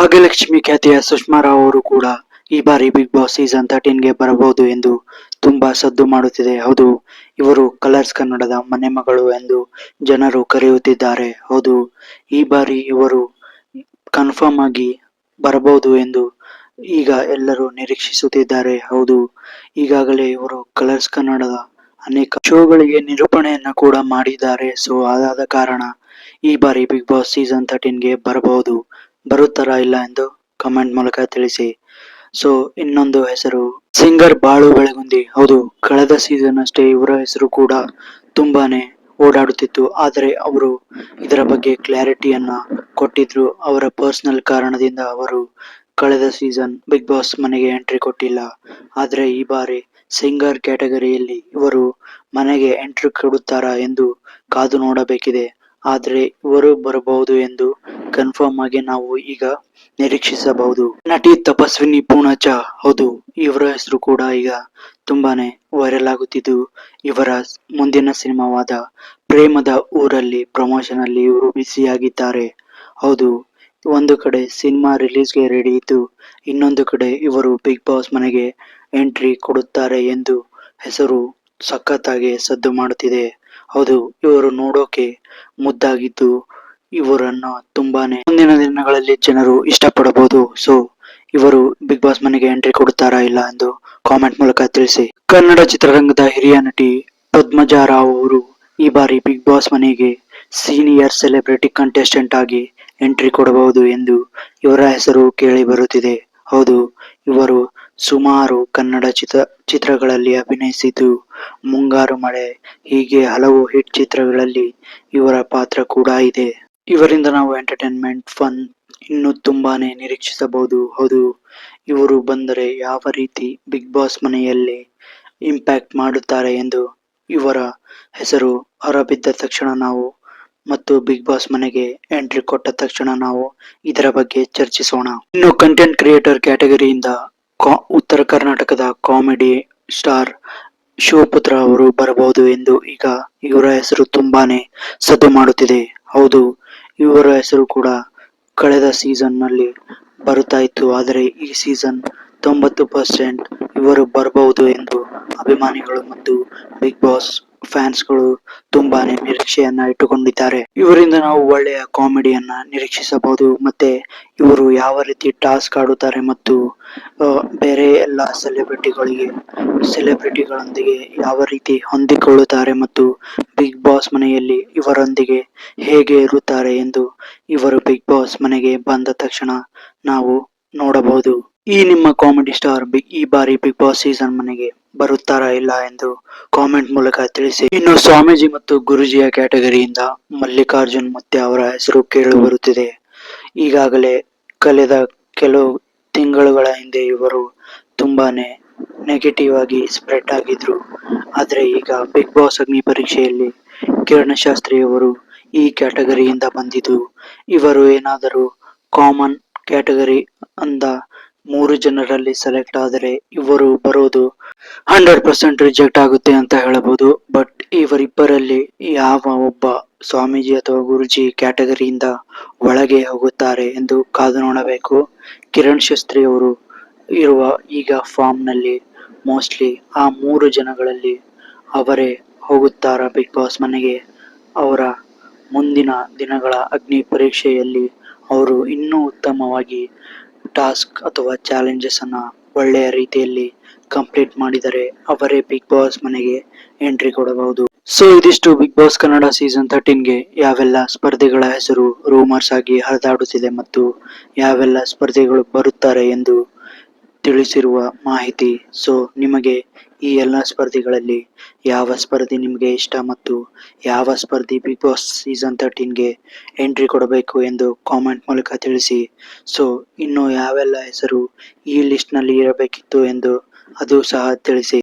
ಭಾಗ್ಯಲಕ್ಷ್ಮಿ ಖ್ಯಾತಿಯ ಸುಷ್ಮಾ ರಾವ್ ಅವರು ಕೂಡ ಈ ಬಾರಿ ಬಿಗ್ ಬಾಸ್ ಸೀಸನ್ 13ಗೆ ಬರಬಹುದು ಎಂದು ತುಂಬಾ ಸದ್ದು ಮಾಡುತ್ತಿದೆ. ಹೌದು, ಇವರು ಕಲರ್ಸ್ ಕನ್ನಡದ ಮನೆ ಮಗಳು ಎಂದು ಜನರು ಕರೆಯುತ್ತಿದ್ದಾರೆ. ಹೌದು, ಈ ಬಾರಿ ಇವರು ಕನ್ಫರ್ಮ್ ಆಗಿ ಬರಬಹುದು ಎಂದು ಈಗ ಎಲ್ಲರೂ ನಿರೀಕ್ಷಿಸುತ್ತಿದ್ದಾರೆ. ಹೌದು, ಈಗಾಗಲೇ ಇವರು ಕಲರ್ಸ್ ಕನ್ನಡದ ಅನೇಕ ಶೋಗಳಿಗೆ ನಿರೂಪಣೆಯನ್ನ ಕೂಡ ಮಾಡಿದ್ದಾರೆ. ಸೊ ಅದಾದ ಕಾರಣ ಈ ಬಾರಿ ಬಿಗ್ ಬಾಸ್ ಸೀಸನ್ 13ಗೆ ಬರಬಹುದು. ಬರುತ್ತಾರಾ ಇಲ್ಲ ಎಂದು ಕಮೆಂಟ್ ಮೂಲಕ ತಿಳಿಸಿ. ಸೊ ಇನ್ನೊಂದು ಹೆಸರು ಸಿಂಗರ್ ಬಾಳು ಬೆಳಗುಂದಿ. ಹೌದು, ಕಳೆದ ಸೀಸನ್ ಅಷ್ಟೇ ಇವರ ಹೆಸರು ಕೂಡ ತುಂಬಾನೇ ಓಡಾಡುತ್ತಿತ್ತು. ಆದರೆ ಅವರು ಇದರ ಬಗ್ಗೆ ಕ್ಲಾರಿಟಿಯನ್ನ ಕೊಟ್ಟಿದ್ರು. ಅವರ ಪರ್ಸನಲ್ ಕಾರಣದಿಂದ ಅವರು ಕಳೆದ ಸೀಸನ್ ಬಿಗ್ ಬಾಸ್ ಮನೆಗೆ ಎಂಟ್ರಿ ಕೊಟ್ಟಿಲ್ಲ. ಆದರೆ ಈ ಬಾರಿ ಸಿಂಗರ್ ಕ್ಯಾಟಗರಿಯಲ್ಲಿ ಇವರು ಮನೆಗೆ ಎಂಟ್ರಿ ಕೊಡುತ್ತಾರಾ ಎಂದು ಕಾದು ನೋಡಬೇಕಿದೆ. ಆದರೆ ಇವರು ಬರಬಹುದು ಎಂದು ಕನ್ಫರ್ಮ್ ಆಗಿ ನಾವು ಈಗ ನಿರೀಕ್ಷಿಸಬಹುದು. ನಟಿ ತಪಸ್ವಿನಿ ಪೂಣಚ್ಚ. ಹೌದು, ಇವರ ಹೆಸರು ಕೂಡ ಈಗ ತುಂಬಾನೇ ವೈರಲ್ ಆಗುತ್ತಿದ್ದು, ಇವರ ಮುಂದಿನ ಸಿನಿಮಾವಾದ ಪ್ರೇಮದ ಊರಲ್ಲಿ ಪ್ರಮೋಷನ್ ಅಲ್ಲಿ ಇವರು ಬ್ಯುಸಿಯಾಗಿದ್ದಾರೆ. ಹೌದು, ಒಂದು ಕಡೆ ಸಿನಿಮಾ ರಿಲೀಸ್ಗೆ ರೆಡಿ ಇದ್ದು, ಇನ್ನೊಂದು ಕಡೆ ಇವರು ಬಿಗ್ ಬಾಸ್ ಮನೆಗೆ ಎಂಟ್ರಿ ಕೊಡುತ್ತಾರೆ ಎಂದು ಹೆಸರು ಸಖತ್ತಾಗಿ ಸದ್ದು ಮಾಡುತ್ತಿದೆ. ಹೌದು, ಇವರು ನೋಡೋಕೆ ಮುದ್ದಾಗಿದ್ದು ಇವರನ್ನ ತುಂಬಾನೇ ಮುಂದಿನ ದಿನಗಳಲ್ಲಿ ಜನರು ಇಷ್ಟಪಡಬಹುದು. ಸೊ ಇವರು ಬಿಗ್ ಬಾಸ್ ಮನೆಗೆ ಎಂಟ್ರಿ ಕೊಡುತ್ತಾರಾ ಇಲ್ಲ ಎಂದು ಕಾಮೆಂಟ್ ಮೂಲಕ ತಿಳಿಸಿ. ಕನ್ನಡ ಚಿತ್ರರಂಗದ ಹಿರಿಯ ನಟಿ ಪದ್ಮಜಾ ರಾವ್ ಅವರು ಈ ಬಾರಿ ಬಿಗ್ ಬಾಸ್ ಮನೆಗೆ ಸೀನಿಯರ್ ಸೆಲೆಬ್ರಿಟಿ ಕಂಟೆಸ್ಟೆಂಟ್ ಆಗಿ ಎಂಟ್ರಿ ಕೊಡಬಹುದು ಎಂದು ಇವರ ಹೆಸರು ಕೇಳಿ ಬರುತ್ತಿದೆ. ಹೌದು, ಇವರು ಸುಮಾರು ಕನ್ನಡ ಚಿತ್ರಗಳಲ್ಲಿ ಅಭಿನಯಿಸಿದ್ದು, ಮುಂಗಾರು ಮಳೆ ಹೀಗೆ ಹಲವು ಹಿಟ್ ಚಿತ್ರಗಳಲ್ಲಿ ಇವರ ಪಾತ್ರ ಕೂಡ ಇದೆ. ಇವರಿಂದ ನಾವು ಎಂಟರ್ಟೈನ್ಮೆಂಟ್, ಫನ್ ಇನ್ನು ತುಂಬಾನೇ ನಿರೀಕ್ಷಿಸಬಹುದು. ಹೌದು, ಇವರು ಬಂದರೆ ಯಾವ ರೀತಿ ಬಿಗ್ ಬಾಸ್ ಮನೆಯಲ್ಲಿ ಇಂಪ್ಯಾಕ್ಟ್ ಮಾಡುತ್ತಾರೆ ಎಂದು ಇವರ ಹೆಸರು ಹೊರಬಿದ್ದ ತಕ್ಷಣ ನಾವು ಮತ್ತು ಬಿಗ್ ಬಾಸ್ ಮನೆಗೆ ಎಂಟ್ರಿ ಕೊಟ್ಟ ತಕ್ಷಣ ನಾವು ಇದರ ಬಗ್ಗೆ ಚರ್ಚಿಸೋಣ. ಇನ್ನು ಕಂಟೆಂಟ್ ಕ್ರಿಯೇಟರ್ ಕ್ಯಾಟಗರಿಯಿಂದ ಉತ್ತರ ಕರ್ನಾಟಕದ ಕಾಮಿಡಿ ಸ್ಟಾರ್ ಶಿವಪುತ್ರ ಅವರು ಬರಬಹುದು ಎಂದು ಈಗ ಇವರ ಹೆಸರು ತುಂಬಾನೇ ಸದ್ದು ಮಾಡುತ್ತಿದೆ. ಹೌದು, ಇವರ ಹೆಸರು ಕೂಡ ಕಳೆದ ಸೀಸನ್ ನಲ್ಲಿ ಬರುತ್ತಾ ಇತ್ತು. ಆದರೆ ಈ ಸೀಸನ್ 90% ಇವರು ಬರಬಹುದು ಎಂದು ಅಭಿಮಾನಿಗಳು ಮತ್ತು ಬಿಗ್ ಬಾಸ್ ಫ್ಯಾನ್ಸ್ಗಳು ತುಂಬಾನೇ ನಿರೀಕ್ಷೆಯನ್ನ ಇಟ್ಟುಕೊಂಡಿದ್ದಾರೆ. ಇವರಿಂದ ನಾವು ಒಳ್ಳೆಯ ಕಾಮಿಡಿಯನ್ನ ನಿರೀಕ್ಷಿಸಬಹುದು. ಮತ್ತೆ ಇವರು ಯಾವ ರೀತಿ ಟಾಸ್ಕ್ ಆಡುತ್ತಾರೆ ಮತ್ತು ಬೇರೆ ಎಲ್ಲ ಸೆಲೆಬ್ರಿಟಿಗಳೊಂದಿಗೆ ಯಾವ ರೀತಿ ಹೊಂದಿಕೊಳ್ಳುತ್ತಾರೆ ಮತ್ತು ಬಿಗ್ ಬಾಸ್ ಮನೆಯಲ್ಲಿ ಇವರೊಂದಿಗೆ ಹೇಗೆ ಇರುತ್ತಾರೆ ಎಂದು ಇವರು ಬಿಗ್ ಬಾಸ್ ಮನೆಗೆ ಬಂದ ತಕ್ಷಣ ನಾವು ನೋಡಬಹುದು. ಈ ನಿಮ್ಮ ಕಾಮಿಡಿ ಸ್ಟಾರ್ ಈ ಬಾರಿ ಬಿಗ್ ಬಾಸ್ ಸೀಸನ್ ಮನೆಗೆ ಬರುತ್ತಾರಾ ಇಲ್ಲ ಎಂದು ಕಾಮೆಂಟ್ ಮೂಲಕ ತಿಳಿಸಿ. ಇನ್ನು ಸ್ವಾಮೀಜಿ ಮತ್ತು ಗುರುಜಿಯ ಕ್ಯಾಟಗರಿಯಿಂದ ಮಲ್ಲಿಕಾರ್ಜುನ್ ಮತ್ತೆ ಅವರ ಹೆಸರು ಕೇಳಿ ಬರುತ್ತಿದೆ. ಈಗಾಗಲೇ ಕಳೆದ ಕೆಲವು ತಿಂಗಳುಗಳ ಹಿಂದೆ ಇವರು ತುಂಬಾನೇ ನೆಗೆಟಿವ್ ಆಗಿ ಸ್ಪ್ರೆಡ್ ಆಗಿದ್ರು. ಆದ್ರೆ ಈಗ ಬಿಗ್ ಬಾಸ್ ಅಗ್ನಿ ಪರೀಕ್ಷೆಯಲ್ಲಿ ಕಿರಣ್ ಶಾಸ್ತ್ರಿ ಅವರು ಈ ಕ್ಯಾಟಗರಿಯಿಂದ ಬಂದಿದ್ದು, ಇವರು ಏನಾದರೂ ಕಾಮನ್ ಕ್ಯಾಟಗರಿ ಅಂದ 3 ಜನರಲ್ಲಿ ಸೆಲೆಕ್ಟ್ ಆದರೆ ಇವರು ಬರೋದು 100% ರಿಜೆಕ್ಟ್ ಆಗುತ್ತೆ ಅಂತ ಹೇಳಬಹುದು. ಬಟ್ ಇವರಿಬ್ಬರಲ್ಲಿ ಯಾವ ಒಬ್ಬ ಸ್ವಾಮೀಜಿ ಅಥವಾ ಗುರುಜಿ ಕ್ಯಾಟಗರಿಯಿಂದ ಒಳಗೆ ಹೋಗುತ್ತಾರೆ ಎಂದು ಕಾದು ನೋಡಬೇಕು. ಕಿರಣ್ ಶಾಸ್ತ್ರಿ ಅವರು ಇರುವ ಈಗ ಫಾರ್ಮ್ ನಲ್ಲಿ ಮೋಸ್ಟ್ಲಿ ಆ 3 ಜನಗಳಲ್ಲಿ ಅವರೇ ಹೋಗುತ್ತಾರಾ ಬಿಗ್ ಬಾಸ್ ಮನೆಗೆ. ಅವರ ಮುಂದಿನ ದಿನಗಳ ಅಗ್ನಿ ಪರೀಕ್ಷೆಯಲ್ಲಿ ಅವರು ಇನ್ನೂ ಉತ್ತಮವಾಗಿ ಟಾಸ್ಕ್ ಅಥವಾ ಚಾಲೆಂಜಸ್ ಅನ್ನ ಒಳ್ಳೆಯ ರೀತಿಯಲ್ಲಿ ಕಂಪ್ಲೀಟ್ ಮಾಡಿದರೆ ಅವರೇ ಬಿಗ್ ಬಾಸ್ ಮನೆಗೆ ಎಂಟ್ರಿ ಕೊಡಬಹುದು. ಸೊ ಇದಿಷ್ಟು ಬಿಗ್ ಬಾಸ್ ಕನ್ನಡ ಸೀಸನ್ 13ಗೆ ಯಾವೆಲ್ಲ ಸ್ಪರ್ಧಿಗಳ ಹೆಸರು ರೂಮರ್ಸ್ ಆಗಿ ಹರಿದಾಡುತ್ತಿದೆ ಮತ್ತು ಯಾವೆಲ್ಲ ಸ್ಪರ್ಧಿಗಳು ಬರುತ್ತಾರೆ ಎಂದು ತಿಳಿಸಿರುವ ಮಾಹಿತಿ. ಸೊ ನಿಮಗೆ ಈ ಎಲ್ಲ ಸ್ಪರ್ಧಿಗಳಲ್ಲಿ ಯಾವ ಸ್ಪರ್ಧಿ ನಿಮಗೆ ಇಷ್ಟ ಮತ್ತು ಯಾವ ಸ್ಪರ್ಧಿ ಬಿಗ್ ಬಾಸ್ ಸೀಸನ್ 13ಗೆ ಎಂಟ್ರಿ ಕೊಡಬೇಕು ಎಂದು ಕಾಮೆಂಟ್ ಮೂಲಕ ತಿಳಿಸಿ. ಸೊ ಇನ್ನು ಯಾವೆಲ್ಲ ಹೆಸರು ಈ ಲಿಸ್ಟ್ ನಲ್ಲಿ ಇರಬೇಕಿತ್ತು ಎಂದು ಅದು ಸಹ ತಿಳಿಸಿ.